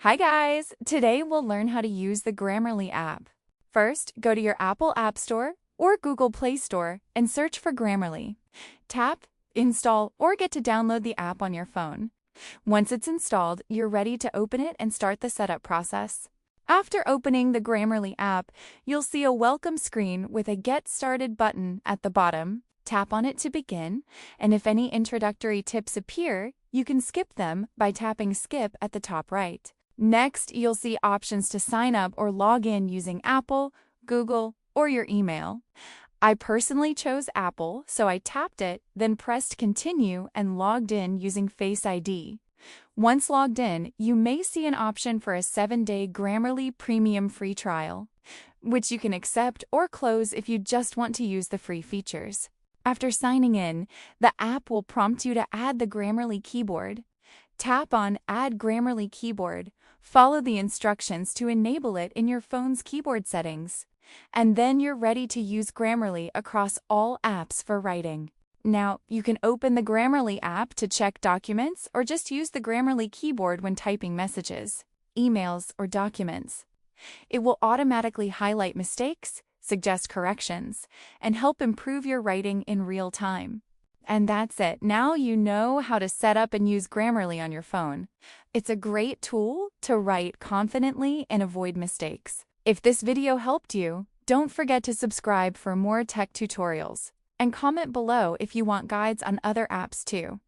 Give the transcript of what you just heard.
Hi guys! Today we'll learn how to use the Grammarly app. First, go to your Apple App Store or Google Play Store and search for Grammarly. Tap, install, or get to download the app on your phone. Once it's installed, you're ready to open it and start the setup process. After opening the Grammarly app, you'll see a welcome screen with a Get Started button at the bottom. Tap on it to begin, and if any introductory tips appear, you can skip them by tapping Skip at the top right. Next, you'll see options to sign up or log in using Apple, Google, or your email. I personally chose Apple, so I tapped it, then pressed Continue and logged in using Face ID. Once logged in, you may see an option for a 7-day Grammarly Premium free trial, which you can accept or close if you just want to use the free features. After signing in, the app will prompt you to add the Grammarly keyboard. Tap on Add Grammarly Keyboard, follow the instructions to enable it in your phone's keyboard settings, and then you're ready to use Grammarly across all apps for writing. Now, you can open the Grammarly app to check documents or just use the Grammarly keyboard when typing messages, emails, or documents. It will automatically highlight mistakes, suggest corrections, and help improve your writing in real time. And that's it. Now you know how to set up and use Grammarly on your phone. It's a great tool to write confidently and avoid mistakes. If this video helped you, don't forget to subscribe for more tech tutorials. And comment below if you want guides on other apps too.